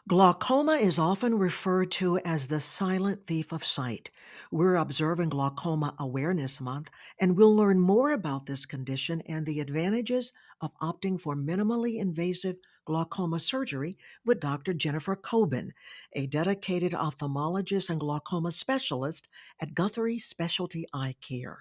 Glaucoma is often referred to as the silent thief of sight. We're observing Glaucoma Awareness Month, and we'll learn more about this condition and the advantages of opting for minimally invasive glaucoma surgery with Dr. Jennifer Coben, a dedicated ophthalmologist and glaucoma specialist at Guthrie Specialty Eye Care.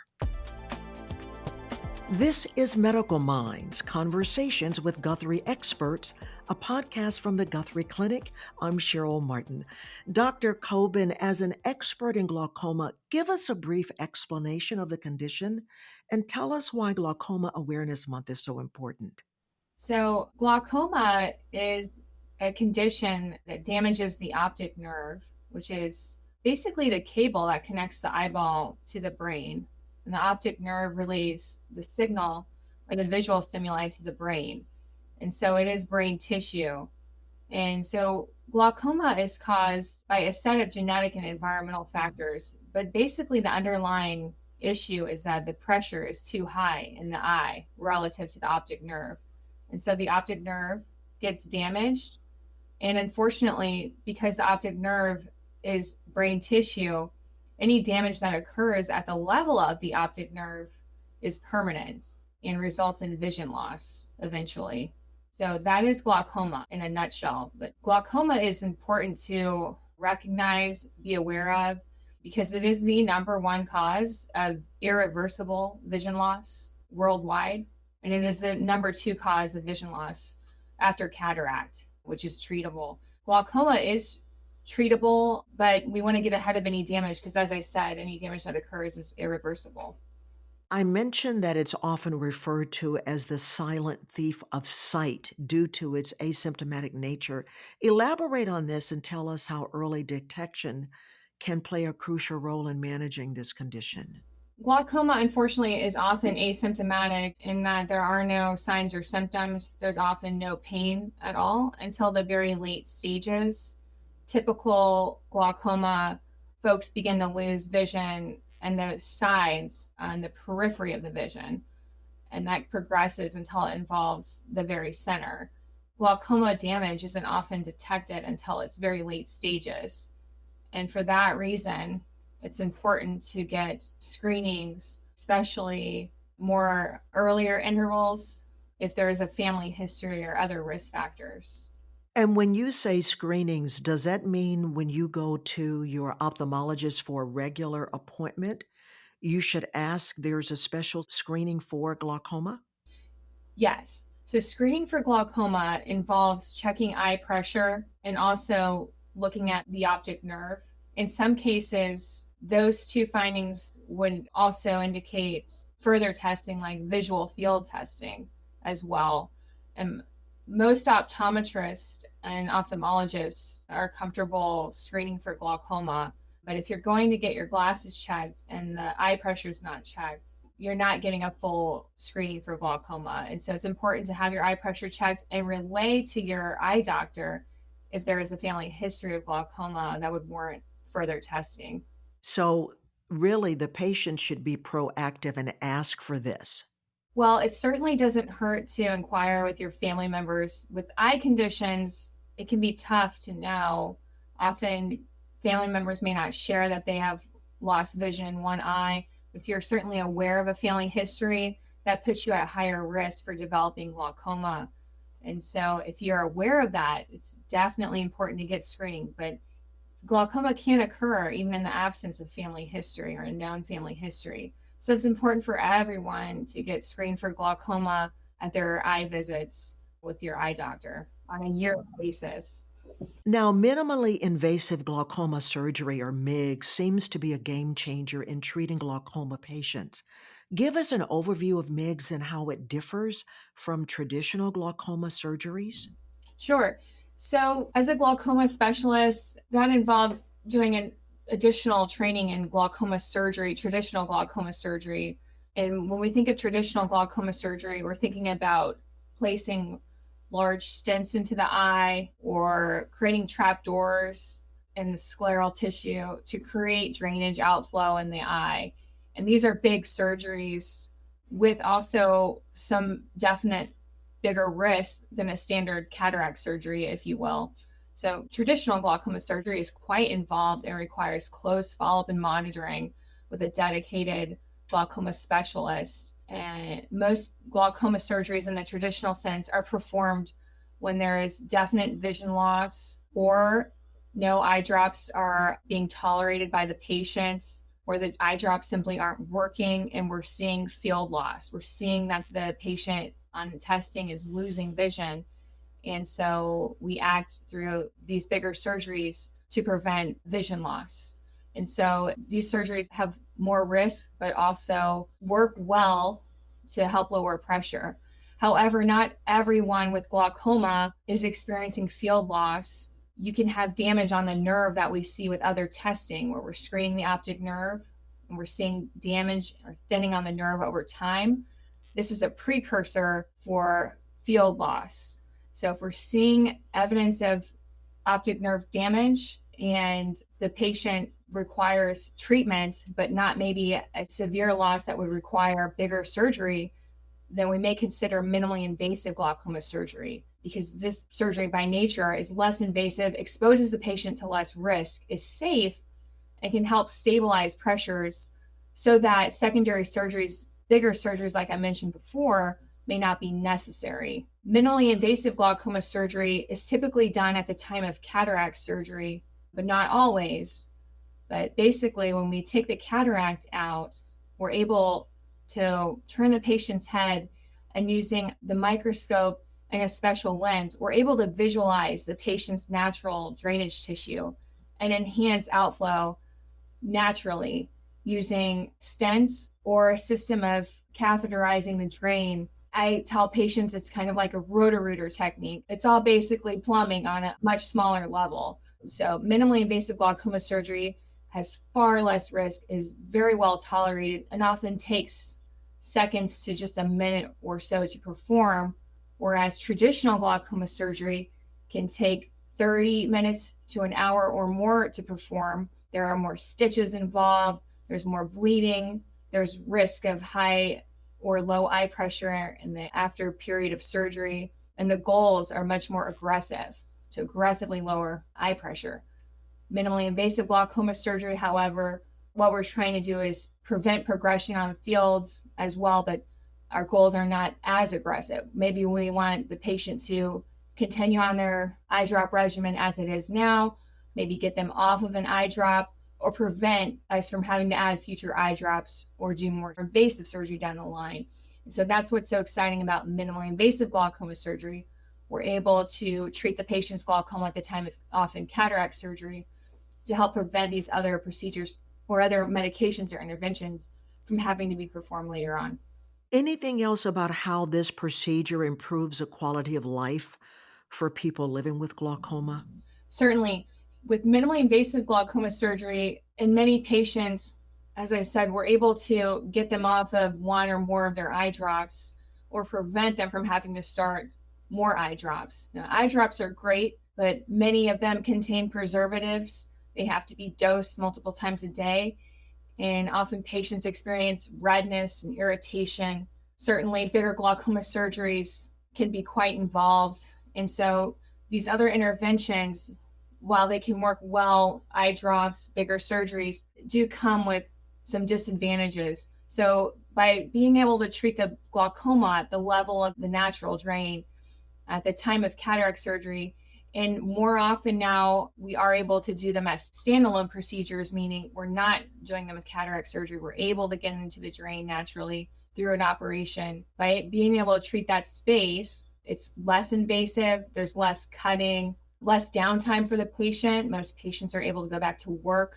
This is Medical Minds, Conversations with Guthrie Experts, a podcast from the Guthrie Clinic. I'm Cheryl Martin. Dr. Coben, as an expert in glaucoma, give us a brief explanation of the condition and tell us why Glaucoma Awareness Month is so important. So, glaucoma is a condition that damages the optic nerve, which is basically the cable that connects the eyeball to the brain. And the optic nerve relays the signal or the visual stimuli to the brain. And so it is brain tissue. And so glaucoma is caused by a set of genetic and environmental factors. But basically, the underlying issue is that the pressure is too high in the eye relative to the optic nerve. And so the optic nerve gets damaged. And unfortunately, because the optic nerve is brain tissue, any damage that occurs at the level of the optic nerve is permanent and results in vision loss eventually. So that is glaucoma in a nutshell. But glaucoma is important to recognize, be aware of, because it is the number one cause of irreversible vision loss worldwide. And it is the number two cause of vision loss after cataract, which is treatable. Glaucoma is treatable, but we want to get ahead of any damage because, as I said, any damage that occurs is irreversible. I mentioned that it's often referred to as the silent thief of sight due to its asymptomatic nature. Elaborate on this and tell us how early detection can play a crucial role in managing this condition. Glaucoma, unfortunately, is often asymptomatic in that there are no signs or symptoms. There's often no pain at all until the very late stages. Typical glaucoma folks begin to lose vision and the sides on the periphery of the vision, and that progresses until it involves the very center. Glaucoma damage isn't often detected until its very late stages. And for that reason, it's important to get screenings, especially more earlier intervals if there is a family history or other risk factors. And when you say screenings, does that mean when you go to your ophthalmologist for a regular appointment, you should ask there's a special screening for glaucoma? Yes. So screening for glaucoma involves checking eye pressure and also looking at the optic nerve. In some cases, those two findings would also indicate further testing like visual field testing as well. And most optometrists and ophthalmologists are comfortable screening for glaucoma. But if you're going to get your glasses checked and the eye pressure is not checked, you're not getting a full screening for glaucoma. And so it's important to have your eye pressure checked and relay to your eye doctor if there is a family history of glaucoma that would warrant further testing. So, really, the patient should be proactive and ask for this. Well, it certainly doesn't hurt to inquire with your family members. With eye conditions, it can be tough to know. Often, family members may not share that they have lost vision in one eye. If you're certainly aware of a family history, that puts you at higher risk for developing glaucoma. And so, if you're aware of that, it's definitely important to get screening. But glaucoma can occur even in the absence of family history or a known family history. So it's important for everyone to get screened for glaucoma at their eye visits with your eye doctor on a yearly basis. Now, minimally invasive glaucoma surgery, or MIGS, seems to be a game changer in treating glaucoma patients. Give us an overview of MIGS and how it differs from traditional glaucoma surgeries. Sure. So, as a glaucoma specialist, that involved doing an additional training in glaucoma surgery, traditional glaucoma surgery. And when we think of traditional glaucoma surgery, we're thinking about placing large stents into the eye or creating trapdoors in the scleral tissue to create drainage outflow in the eye. And these are big surgeries with also some definite bigger risk than a standard cataract surgery, if you will. So, traditional glaucoma surgery is quite involved and requires close follow up and monitoring with a dedicated glaucoma specialist. And most glaucoma surgeries in the traditional sense are performed when there is definite vision loss or no eye drops are being tolerated by the patient, or the eye drops simply aren't working and we're seeing field loss. We're seeing that the patient on testing is losing vision. And so we act through these bigger surgeries to prevent vision loss. And so these surgeries have more risk, but also work well to help lower pressure. However, not everyone with glaucoma is experiencing field loss. You can have damage on the nerve that we see with other testing, where we're screening the optic nerve and we're seeing damage or thinning on the nerve over time. This is a precursor for field loss. So if we're seeing evidence of optic nerve damage and the patient requires treatment, but not maybe a severe loss that would require bigger surgery, then we may consider minimally invasive glaucoma surgery, because this surgery by nature is less invasive, exposes the patient to less risk, is safe, and can help stabilize pressures so that secondary surgeries, bigger surgeries like I mentioned before, may not be necessary. Minimally invasive glaucoma surgery is typically done at the time of cataract surgery, but not always. But basically, when we take the cataract out, we're able to turn the patient's head, and using the microscope and a special lens, we're able to visualize the patient's natural drainage tissue and enhance outflow naturally using stents or a system of catheterizing the drain. I tell patients it's kind of like a roto-rooter technique. It's all basically plumbing on a much smaller level. So minimally invasive glaucoma surgery has far less risk, is very well tolerated, and often takes seconds to just a minute or so to perform, whereas traditional glaucoma surgery can take 30 minutes to an hour or more to perform. There are more stitches involved, there's more bleeding, there's risk of high or low eye pressure in the after period of surgery, and the goals are much more aggressive to aggressively lower eye pressure. Minimally invasive glaucoma surgery, however, what we're trying to do is prevent progression on fields as well, but our goals are not as aggressive. Maybe we want the patient to continue on their eye drop regimen as it is now, maybe get them off of an eye drop, or prevent us from having to add future eye drops or do more invasive surgery down the line. And so that's what's so exciting about minimally invasive glaucoma surgery. We're able to treat the patient's glaucoma at the time of often cataract surgery to help prevent these other procedures or other medications or interventions from having to be performed later on. Anything else about how this procedure improves the quality of life for people living with glaucoma? Certainly, with minimally invasive glaucoma surgery, in many patients, as I said, we're able to get them off of one or more of their eye drops or prevent them from having to start more eye drops. Now, eye drops are great, but many of them contain preservatives. They have to be dosed multiple times a day, and often patients experience redness and irritation. Certainly, bigger glaucoma surgeries can be quite involved. And so, these other interventions, while they can work well, eye drops, bigger surgeries, do come with some disadvantages. So, by being able to treat the glaucoma at the level of the natural drain at the time of cataract surgery, and more often now, we are able to do them as standalone procedures, meaning we're not doing them with cataract surgery. We're able to get into the drain naturally through an operation. By being able to treat that space, it's less invasive, there's less cutting, less downtime for the patient. Most patients are able to go back to work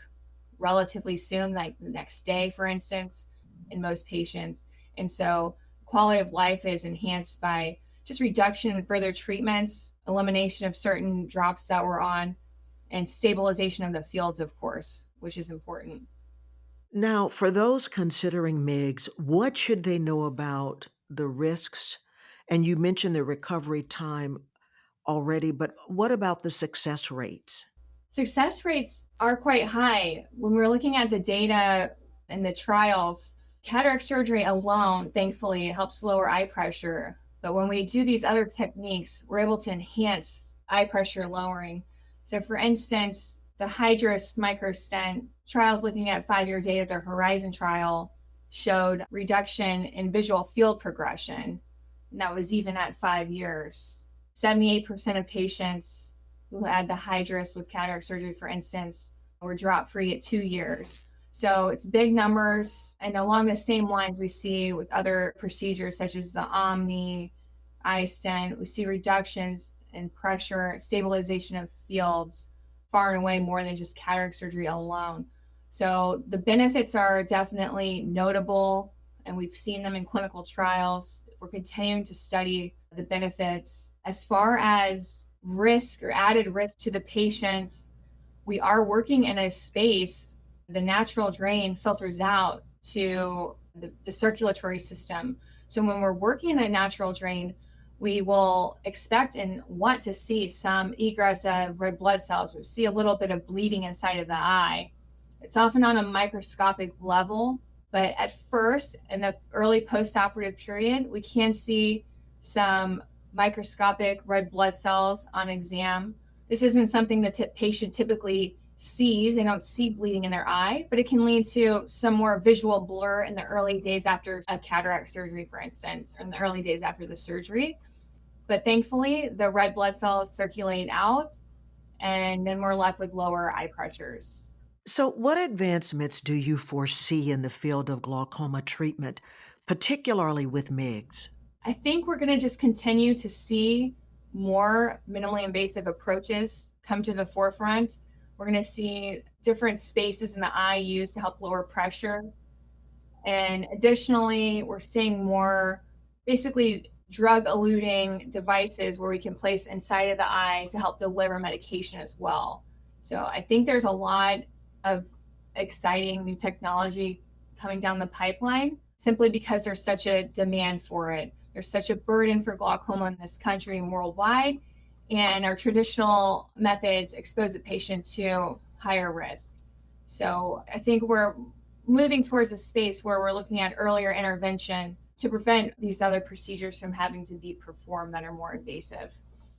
relatively soon, like the next day, for instance, in most patients. And so quality of life is enhanced by just reduction in further treatments, elimination of certain drops that we're on, and stabilization of the fields, of course, which is important. Now, for those considering MIGS, what should they know about the risks? And you mentioned the recovery time already, but what about the success rates? Success rates are quite high. When we're looking at the data and the trials, cataract surgery alone, thankfully, helps lower eye pressure. But when we do these other techniques, we're able to enhance eye pressure lowering. So for instance, the Hydrus microstent trials looking at 5-year data, their Horizon trial showed reduction in visual field progression. And that was even at 5 years. 78% of patients who had the Hydrus with cataract surgery, for instance, were drop-free at 2 years. So it's big numbers. And along the same lines we see with other procedures such as the Omni, iStent, we see reductions in pressure, stabilization of fields, far and away more than just cataract surgery alone. So the benefits are definitely notable, and we've seen them in clinical trials. We're continuing to study the benefits. As far as risk or added risk to the patient, we are working in a space, the natural drain filters out to the circulatory system. So when we're working in a natural drain, we will expect and want to see some egress of red blood cells. We see a little bit of bleeding inside of the eye. It's often on a microscopic level, but at first, in the early postoperative period, we can see some microscopic red blood cells on exam. This isn't something the patient typically sees. They don't see bleeding in their eye, but it can lead to some more visual blur in the early days after a cataract surgery, for instance, or in the early days after the surgery. But thankfully, the red blood cells circulate out, and then we're left with lower eye pressures. So, what advancements do you foresee in the field of glaucoma treatment, particularly with MIGS? I think we're going to just continue to see more minimally invasive approaches come to the forefront. We're going to see different spaces in the eye used to help lower pressure. And additionally, we're seeing more basically drug-eluting devices where we can place inside of the eye to help deliver medication as well. So I think there's a lot of exciting new technology coming down the pipeline simply because there's such a demand for it. There's such a burden for glaucoma in this country and worldwide, and our traditional methods expose the patient to higher risk. So I think we're moving towards a space where we're looking at earlier intervention to prevent these other procedures from having to be performed that are more invasive.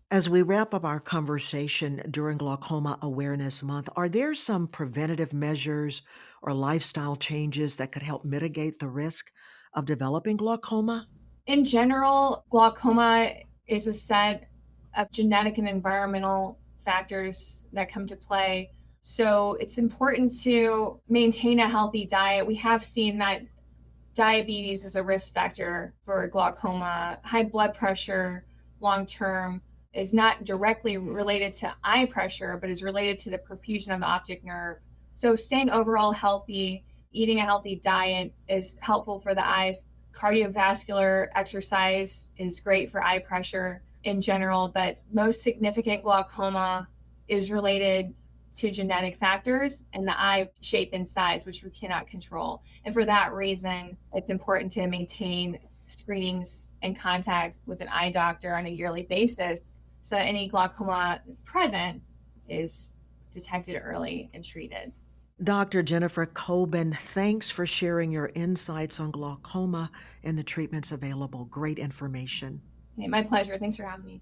As we wrap up our conversation during Glaucoma Awareness Month, are there some preventative measures or lifestyle changes that could help mitigate the risk of developing glaucoma? In general, glaucoma is a set of genetic and environmental factors that come to play. So it's important to maintain a healthy diet. We have seen that diabetes is a risk factor for glaucoma. High blood pressure long term is not directly related to eye pressure, but is related to the perfusion of the optic nerve. So staying overall healthy, eating a healthy diet is helpful for the eyes. Cardiovascular exercise is great for eye pressure in general, but most significant glaucoma is related to genetic factors and the eye shape and size, which we cannot control. And for that reason, it's important to maintain screenings and contact with an eye doctor on a yearly basis so that any glaucoma that's present is detected early and treated. Dr. Jennifer Coben, thanks for sharing your insights on glaucoma and the treatments available. Great information. Okay, my pleasure. Thanks for having me.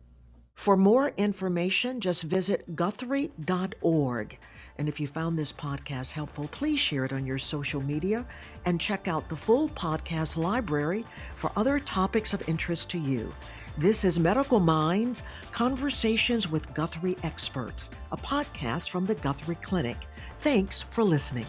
For more information, just visit guthrie.org. And if you found this podcast helpful, please share it on your social media and check out the full podcast library for other topics of interest to you. This is Medical Minds, Conversations with Guthrie Experts, a podcast from the Guthrie Clinic. Thanks for listening.